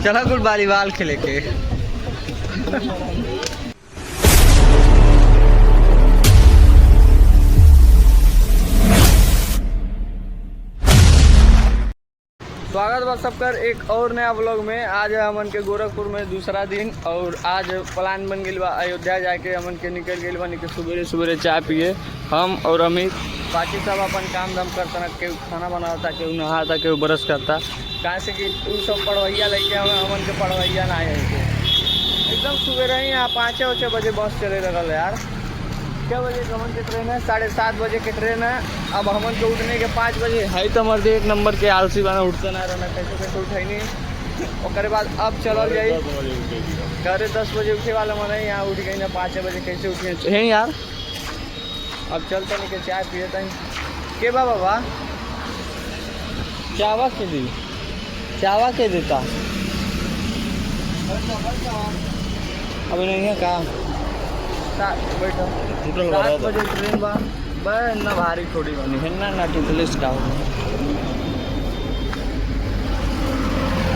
चला कुछ वॉलीबॉल खेले के। स्वागत बा सबकर एक और नया व्लॉग में। आज है हमन के गोरखपुर में दूसरा दिन और आज प्लान बन गई बा अयोध्या जाके। हमन के निकल गई बा सुबह सुबह चाय पिए हम और अमित। बाकी सब अपन काम धाम करता, केहू खाना बनाता, केहू नहाता, केहू ब्रश करता। कहाँ से कि तू सब पढ़वैया लेके हमन के पढ़वैया ना है एकदम सुबह रही। यहाँ 5-6 बजे बस चले रहा यार। क्या बजे हमन के ट्रेन है? 7:30 बजे के ट्रेन है। अब हमन के उठने के 5 बजे है तो मर्दे एक नंबर के आलसी बना उठते ना रहना, कैसे उठाई नहीं। और बाद अब चल जाई करे 10 बजे उठे वाला मन है। यहाँ उठ गई ना 5 बजे कैसे उठे हैं यार। अब चलते नहीं के चाय पिए तहीं के बाबा चावा के दी चावा के देता अभी नहीं है का। बैठो 7 बजे ट्रेन बा ना भारी थोड़ी बनी है ना टूटलिस का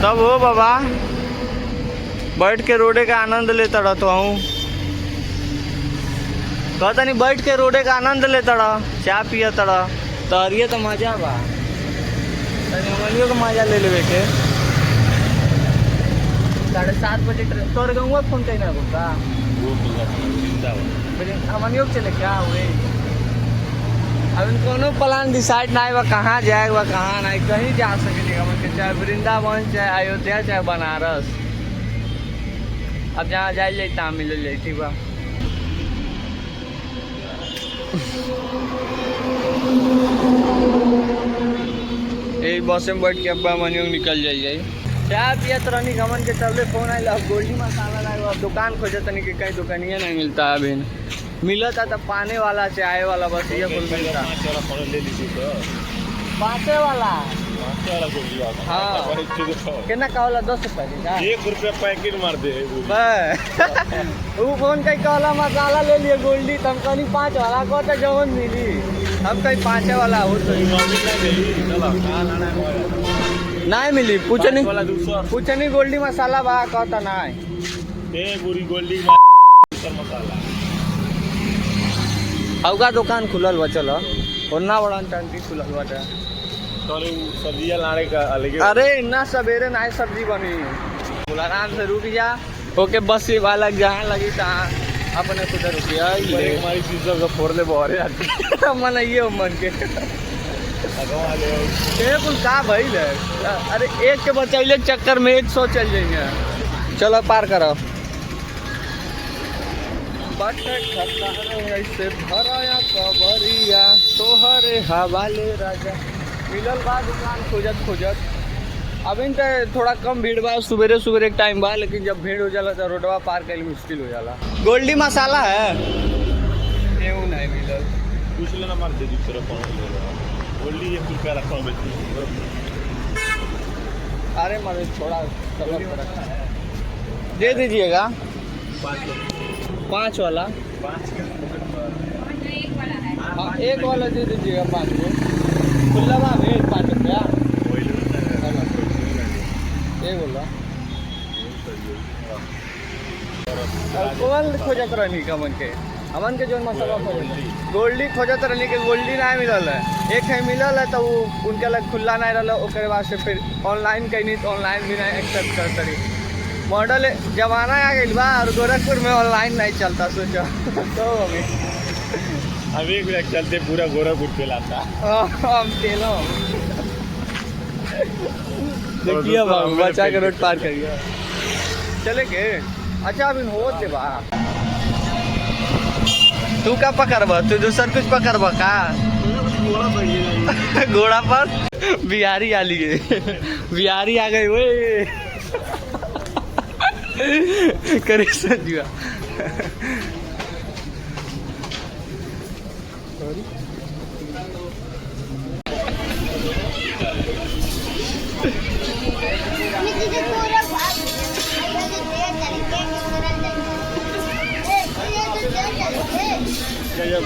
तब हो बाबा बैठ के रोडे का आनंद लेता रहता हूँ। कहता नहीं बैठ के रोडे का आनंद लेता रह, चाय पिया तड़ा तरिए तो मजा बा। हमनियों को मजा ले लेवे के। 7:30 बजे ट्रेन तोर गंगा फोन कहीं ना बोलता हमनियों चले क्या हुए। अब कोनो प्लान डिसाइड ना है कहाँ जाएगा कहाँ नहीं। कहीं जा सके हमन के, चाहे वृंदावन चाहे अयोध्या चाहे बनारस। अब जहाँ जाए तहाँ मिल जाए ठीक बा। यही बस में बैठ के अब्बा मनियों निकल जाइए। चाय पिया तो रनी हमन के तबले फोन आयल। अब गोल्डी मसाला लगा, अब दुकान खोजे तनी कि कहीं दुकानिया नहीं मिलता है। अभी मिला था तब पाने वाला चाय वाला बस ये बोल मिलता। 5 वाला हाँ कितना का वाला 10 रुपये का 1 रुपया पैकेट मार दे। वो फोन कहीं कहला मसाला ले लिए गोल्डी तम कहीं 5 वाला को तो जवन मिली। अब कहीं 5 वाला हो तो नहीं मिली। पूछनी गोल्डी मसाला बा कहता नहीं गोल्डी मसाला। अवगा दुकान खुलल बा चलो ना बड़ा टंकी खुलल बाटे। सब्जियां लाने का अलग। अरे इतना सवेरे ना सब्जी बनी आराम से रुक जा ओके बस वाला जहाँ लगी तहाँ अपने खुद रुकिया। हमारी चीज सब फोड़ ले बोरे मन ये मन के कुल का भइल है। अरे एक के बचैले चक्कर में 100 चल जाएंगे। चलो पार करो ऐसे भराया कबरिया तोहरे हवाले राजा। मिलल बा दुकान खोजत अभी तो थोड़ा कम भीड़ बा। सुबेरे सुबेरे एक टाइम बा, लेकिन जब भीड़ हो जाला तो रोडवा पार करना मुश्किल हो जाला। गोल्डी मसाला है एवं नहीं मिलल। दूसरे ना मार दे दूसरा गोल्डी 1 रुपया रखा हूँ। अरे मरे थोड़ा दे दीजिएगा 5 वाला। 5 एक वाला दे दीजिएगा 5 को खुला बा भेज 5 रुपया ये बोला। कौन खोजत रहनी हमन के जो मसाला गोल्डी खोजत रहनी के गोल्डी नहीं मिलल है। एक है मिलल है तो वो उनके लग खुला नहीं रहा। उसके बाद से फिर ऑनलाइन कहीं तो ऑनलाइन भी नहीं एक्सेप्ट कर सकी। मॉडल जमाना आ गई बा और गोरखपुर में ऑनलाइन नहीं चलता सोचो तो अभी एक चलते पूरा गोरखपुर फैलाता हम तेलो देखिए बचा के रोड पार करिए चले के। अच्छा अभी हो दे बा तू का पकड़ब? तू दूसर कुछ पकड़ब का? घोड़ा पर बिहारी आ लिए बिहारी आ गए वे करे संजुआ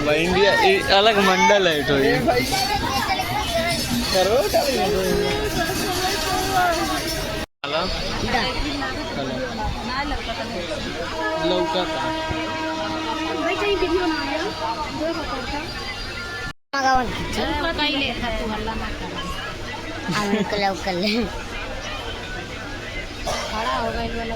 इंडिया अलग मंडल है तो ये चला लौका खड़ा हो गई वाला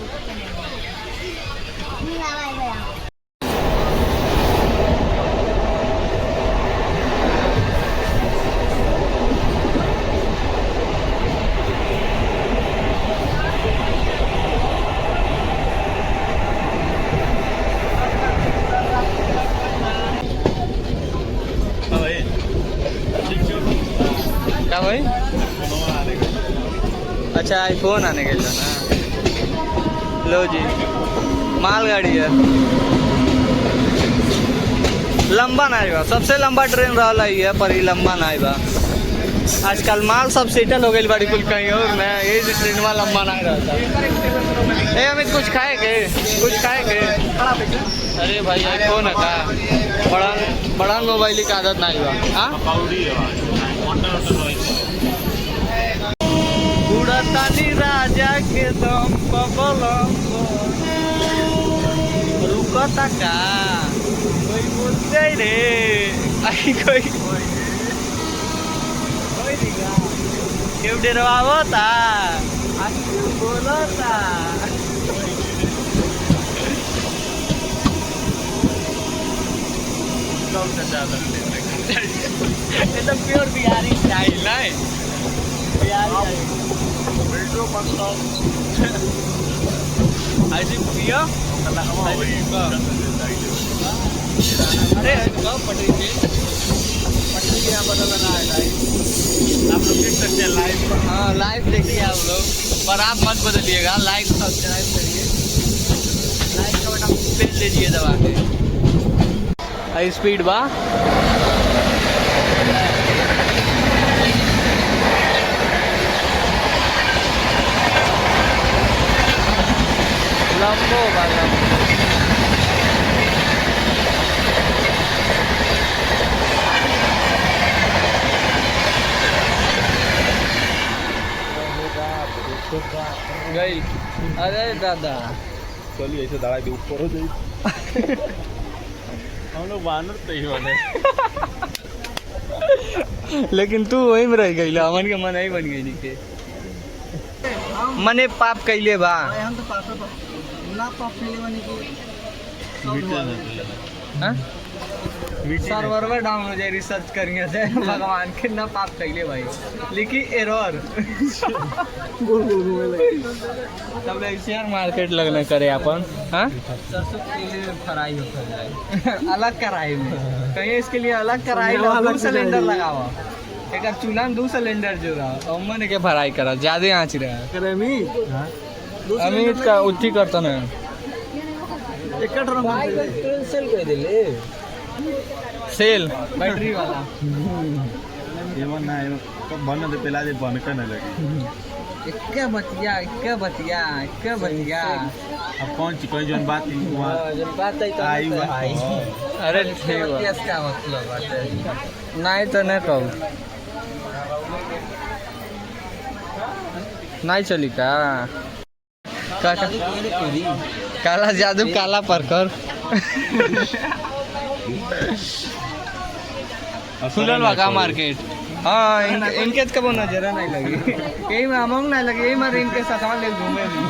क्या भाई? अच्छा आईफोन आने के लिए ना। लो जी मालगाड़ी है, लंबा ना आएगा, सबसे लंबा ट्रेन रहा ही है पर ही लंबा ना आएगा। आजकल माल सब सेटल हो गई बड़ी कुल कहीं और ना, ये जो ट्रेन में लंबा ना रहता। ए अमित कुछ खाएगे? कुछ खाएगे? अरे भाई आईफोन है का बड़ा बड़ा मोबाइल की आदत ना आएगा। हाँ उड़तानी राजा के दम पबलम रुकता का कोई बोलते रे आई कोई क्यों डरवावता बोलता ये तो प्योर बिहारी स्टाइल है। ऐसी पिया अरे पटरी पे यहाँ बदलना है आप लोग देख सकते हैं लाइव। हाँ लाइव देखिए आप लोग, पर आप मत बदलिएगा, लाइव सब्सक्राइब करिए, लाइव का बटन पेज लीजिए दबा के। स्पीड बा लंबो वाला गई। अरे दादा चलिए ऐसे दड़ा के ऊपर हो जाए। हम लोग बानर तो ही बने। लेकिन तू वही में रह गई, अमन के मन ही बन गई के मने पाप कैले बा। हम तो पाप ना पाप कैले बने हां सर्वर डाउन हो जाए, रिसर्च करिए से भगवान के ना पाप कैले भाई लिखी एरर गोल गोल घूमे तब शेयर मार्केट लगने करे अपन। हां सरसों के लिए फ्राई होता है अलग कढ़ाई में, कहीं इसके लिए अलग कढ़ाई लो, अलग सिलेंडर लगावा, एक चूल्हा में 2 सिलेंडर जोड़ा और मन के फ्राई करा, ज्यादा आंच रहा करे अमित का उठी करता ना एक ड्रम सेल कर दे ले सेल बैटरी वाला एवन ना एवन कब बन दे पहला दे बन के ना लगे क्या बतिया अब कौन सी कोई जन बात हुआ जब बात आई तो आई हुआ। अरे ठीक है क्या मतलब बात है नहीं तो नहीं कहूँ नहीं चली का काला जादू काला परकर खुलल बा का मार्केट। हाँ इनके कब नजर नहीं लगी यही में हम नहीं लगे, यही में इनके साथ ले घूमे नहीं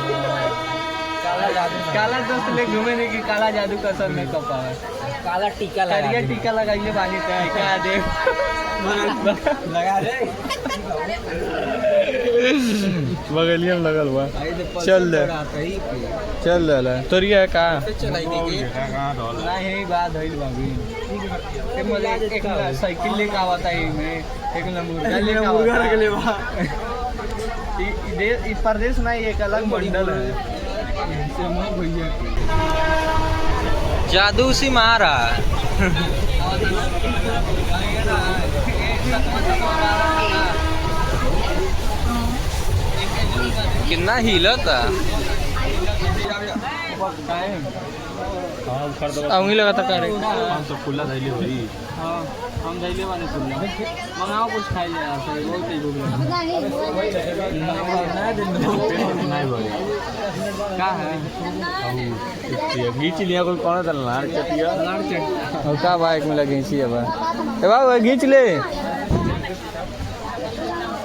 काला दोस्त ले घूमे नहीं कि काला जादू का असर नहीं कर पाए, काला टीका लगाइए बानी क्या दे लगा दे बगलिया में लगल हुआ चल ले तोरिया का नहीं बात धइल बाबी एक साइकिल लेके आवता है में एक मुर्गा लेके बा इस प्रदेश में एक अलग मंडल है जादू सी मारा कितना हिलता हाँ उखड़ दो आऊंगी लगा था करे 500 खुला धैली होई हाँ हम धैले वाले सुन मंगाओ कुछ खाई ले यार सही बहुत ही भूख लगा नहीं भाई का है ये घीच लिया कोई कौन था लाड़ चटिया और का बाइक में लगे छी अब ए बाबू खींच ले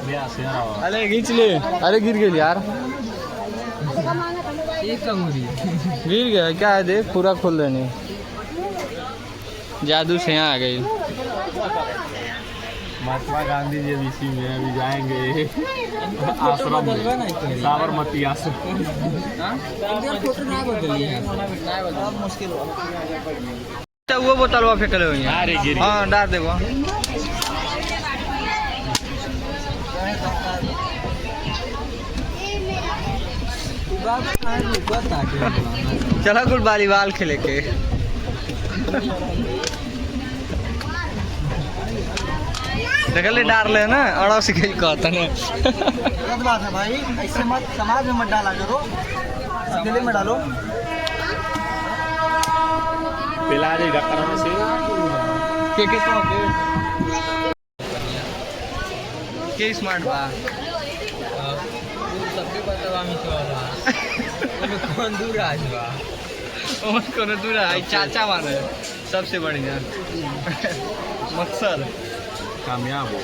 लिया से रहा अरे खींच ले अरे गिर गई यार गिर गया क्या है देख पूरा खोल देने जादू से यहाँ आ गई महात्मा गांधी जी अभी इसी में अभी जाएंगे आश्रम में साबरमती आश्रम वो बोतलवा फेंकले हुई है अरे गिर हाँ डाल देबो चला कुल वॉलीबॉल खेले के देखले डार ले ना अड़ोस के कहता ने गलत बात है भाई, ऐसे मत समाज में मत डाला करो, अकेले में डालो। पिला दे डॉक्टर में से के तो के स्मार्ट बा सबके पता बा मिस वाला कौन दूर आज बा और कौन दूर है चाचा माने सबसे बढ़िया मकसद कामयाब हो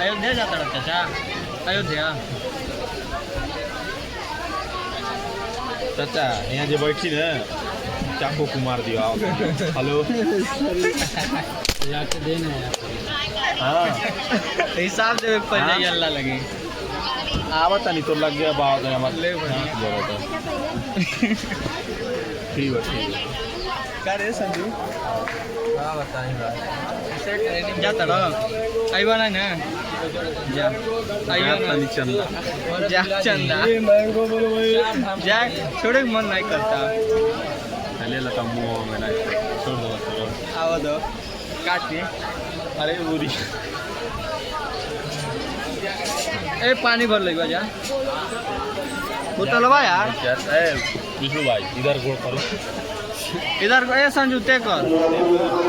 अयोध्या जाता है चाचा अयोध्या चाचा यहाँ जो बैठी ना चाकू को मार दिया हेलो जाके देने हाँ हिसाब से पहले अल्लाह लगे आवत नहीं तो लग गया बात है मत ले ठीक है क्या रे संजू हाँ बताइए जाता रहो आइबा ना ना जा आइबा ना चंदा जा चंदा जा छोड़े मन नहीं करता पहले लता मुंह में ना छोड़ दो आओ दो काट अरे बुरी ए पानी भर लेगा जा बोतलवा यार विष्णु भाई इधर गोड़ करो इधर ए संजू ते कर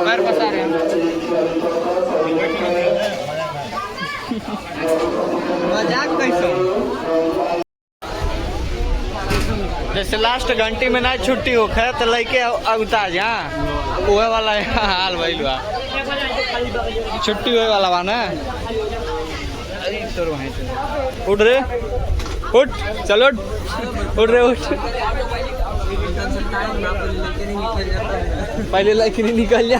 पैर पसार मजाक कैसे जैसे लास्ट घंटी में ना छुट्टी हो खैर तो लैके अगुता जा ओहे वाला हाल भइल बा छुट्टी होए वाला बा ना उठ रे उठ चलो उठ रे उठ पहले लाइक नहीं निकल जा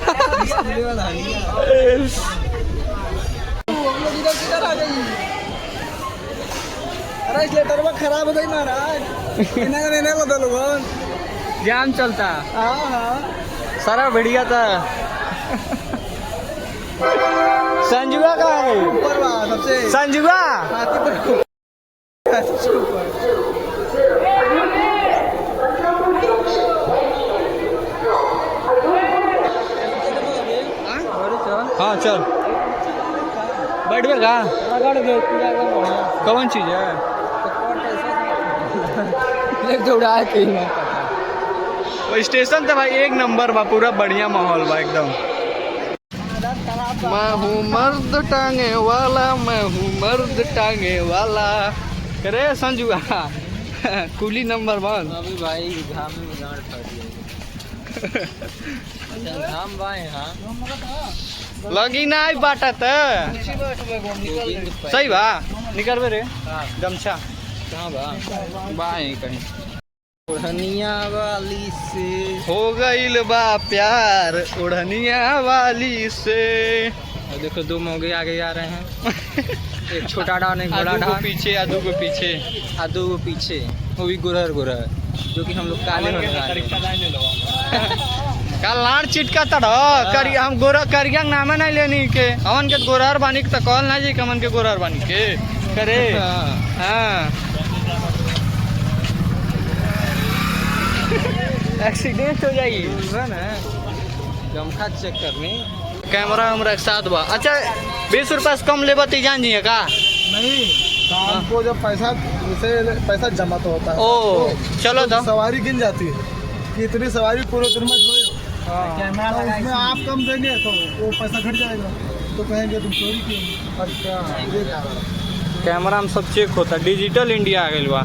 अरे इस लेटर में खराब हो गई महाराज, इन्हें बदलो जाम चलता हाँ हाँ सारा बढ़िया था संजुआ कहाँ गई ऊपर बा सबसे संजुआ हाथी पर सबसे ऊपर। हाँ चल बैठ बेगा कौन चीज है दौड़ा के वो स्टेशन तो भाई एक नंबर बा पूरा बढ़िया माहौल बा एकदम मैं हूँ मर्द टांगे वाला मैं हूँ मर्द टांगे वाला करे संजुआ कुली नंबर 1 अभी भाई घाम में गाड़ फट गया घाम बा यहाँ लगी ना आई बाटा त सही बा निकलबे रे गमछा कहाँ बा बाएं कहीं ओढ़निया वाली से हो गईल बा प्यार ओढ़निया वाली से देखो 2 मौगे आगे आ रहे हैं एक छोटा डान एक बड़ा डान पीछे आदू को पीछे आदू को पीछे वो भी गुरहर गुरहर जो कि हम लोग काले होने वाले कल लाड़ चिटका तड़ करी हम गोरा करिया नामे नहीं लेनी के हमन के गोरहर बानी तो कॉल ना जी हमन के गोरहर बानी के करे हाँ एक्सीडेंट हो जाएगी ना गमखा चेक करनी कैमरा हमरा एक साथ बा अच्छा 20 रुपया से कम लेबा ती जान जी का नहीं, हमको जब पैसा उसे पैसा जमा तो होता है। ओ चलो तो सवारी गिन जाती है कि इतनी सवारी पूरे दिन में ढोए हो। कैमरा उसमें आप कम देंगे तो वो पैसा घट जाएगा, तो कहेंगे तुम चोरी किए। अच्छा, कैमरा में सब चेक होता, डिजिटल इंडिया आ गई बा।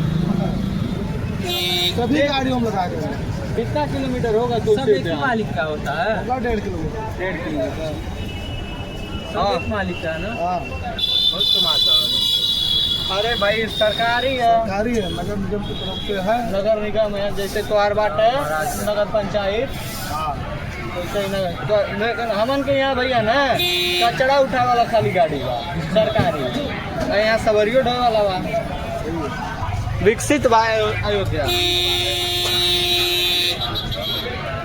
सभी गाड़ियों में लगा देंगे। कितना किलोमीटर होगा तो सब एक ही मालिक का होता है। 1.5 किलोमीटर। 1.5 किलोमीटर। सब एक मालिक का है ना। हाँ, बहुत कमाता है। अरे भाई सरकारी है, सरकारी है, नगर निगम की तरफ से है। नगर निगम है, जैसे तोहार बाट है नगर पंचायत, हाँ, वैसे ही नगर तो हमन के यहाँ भैया ना कचरा उठा वाला खाली गाड़ी बा सरकारी, और यहाँ सवरियो ढोए वाला बा। विकसित बा अयोध्या।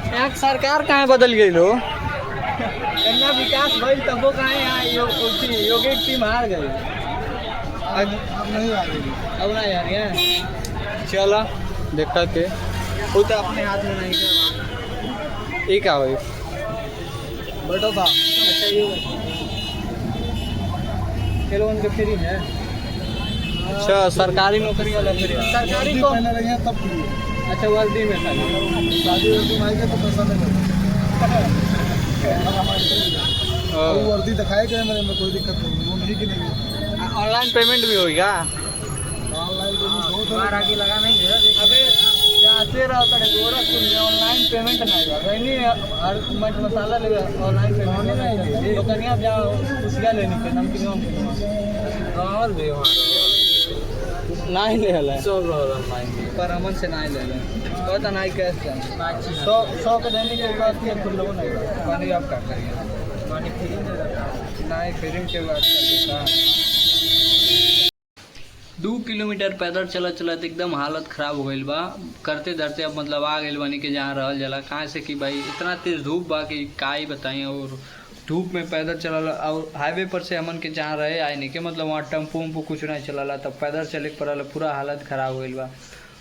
यहाँ के सरकार कहाँ बदल गई लो, इतना विकास भइल तबो कहाँ यहाँ योगी की टीम हार गई। अब नहीं आ रही। अब ना यार यहाँ चलो देखा के वो तो अपने हाथ में नहीं है। ये क्या हुई बैठो था। अच्छा ये खेलोन के फ्री है। अच्छा सरकारी नौकरी वाला फ्री है। सरकारी को पहले रही है तब फ्री है। अच्छा वर्दी में था। शादी वर्दी में आएंगे तो पैसा नहीं लगता। वो वर्दी दिखाए गए मेरे में, कोई दिक्कत नहीं, वो नहीं गिनेगी। ऑनलाइन पेमेंट भी होगा। ऑनलाइन पेमेंट बाहर आगे लगा नहीं है। अबे जाते रहो करे गोरखपुर में ऑनलाइन पेमेंट नहीं होगा, नहीं हर मट मसाला ले ऑनलाइन पेमेंट नहीं। तो कहीं आप जाओ कुसिया लेने के नमकीन और भी नहीं ले ला सब ऑनलाइन पर अमन से नहीं ले ला कहता नहीं कैश का 100 के देने के बाद के खुद लोगों नहीं पानी आप क्या करिए पानी फ्री में रहता। नहीं फिर के बात कर देता। 2 किलोमीटर पैदल चलत चलत एकदम हालत खराब हो गई बा, करते धरते अब मतलब आ गई बनी के जहाँ रहल जाला। कहाँ से कि भाई इतना तेज धूप बा कि का ही बताई, और धूप में पैदल चलल, और हाईवे पर से हमन के जहाँ रहे आए नहीं के मतलब वहाँ टेम्पो उम्पो कुछ नहीं चलला, तब पैदल चले के पड़ल, पूरा हालत खराब हो गई बा।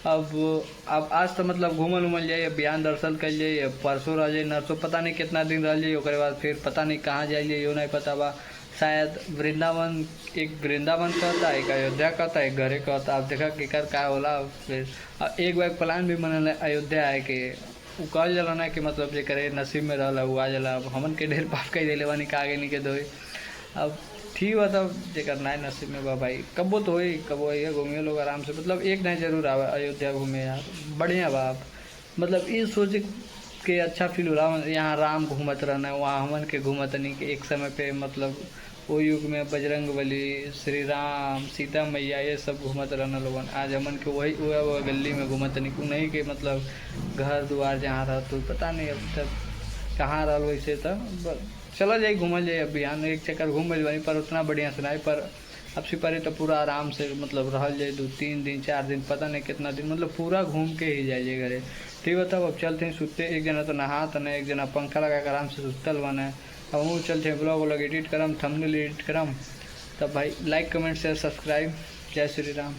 अब आज तो मतलब घूमल उमल जाइए, बिहान दर्शन कर जाइए, परसों रह जाइए, नरसों पता नहीं कितना दिन रह जाइए, ओकरे बाद फिर पता नहीं कहाँ जाइए यो नहीं पता बा। शायद वृंदावन, एक वृंदावन कहता है, एक अयोध्या कहता है, एक घरे कहता। आप देखा केकर का होला। फिर एक बार प्लान भी बनल है अयोध्या है कि वो कहल जाला ना कि मतलब जे करे नसीब में रहला वो आ जाला। अब हमन के ढेर पाप कही देले बानी, आगे नहीं के दोई। अब ठीक बा, तब जेकर ना नसीब में बा भाई कबो तो होई, कबो ये घूमिए लोग आराम से, मतलब एक नहीं जरूर आवे अयोध्या घूमे यार, बढ़िया बा। आप मतलब ये सोच के अच्छा फील हो रहा, यहाँ राम घूमत रहना, वहाँ हमन के घूमत नहीं कि एक समय पे मतलब वो युग में बजरंग बली, श्री राम, सीता मैया ये सब घूमत रहना लोगन। आज हमन के वही वो गली में घूमत नहीं कि मतलब घर द्वार जहाँ रह तो पता नहीं अब तक कहाँ रहा वैसे। तब चलो जाए घूमल जाए, अभियान एक चक्कर घूम बनी पर उतना बढ़िया से नहीं, पर अब सिपाही तो पूरा आराम से मतलब रहल जाए 2-3 दिन 4 दिन पता नहीं कितना दिन, मतलब पूरा घूम के ही जाइए घरे। ठीक है तब अब चलते हैं सुते, एक जना तो नहा तो नहीं, एक जना पंखा लगा कर आराम से सुतल बना है। अब हम चलते हैं ब्लॉग व्लॉग एडिट करम, थंबनेल एडिट करम। तब भाई लाइक कमेंट शेयर सब्सक्राइब। जय श्री राम।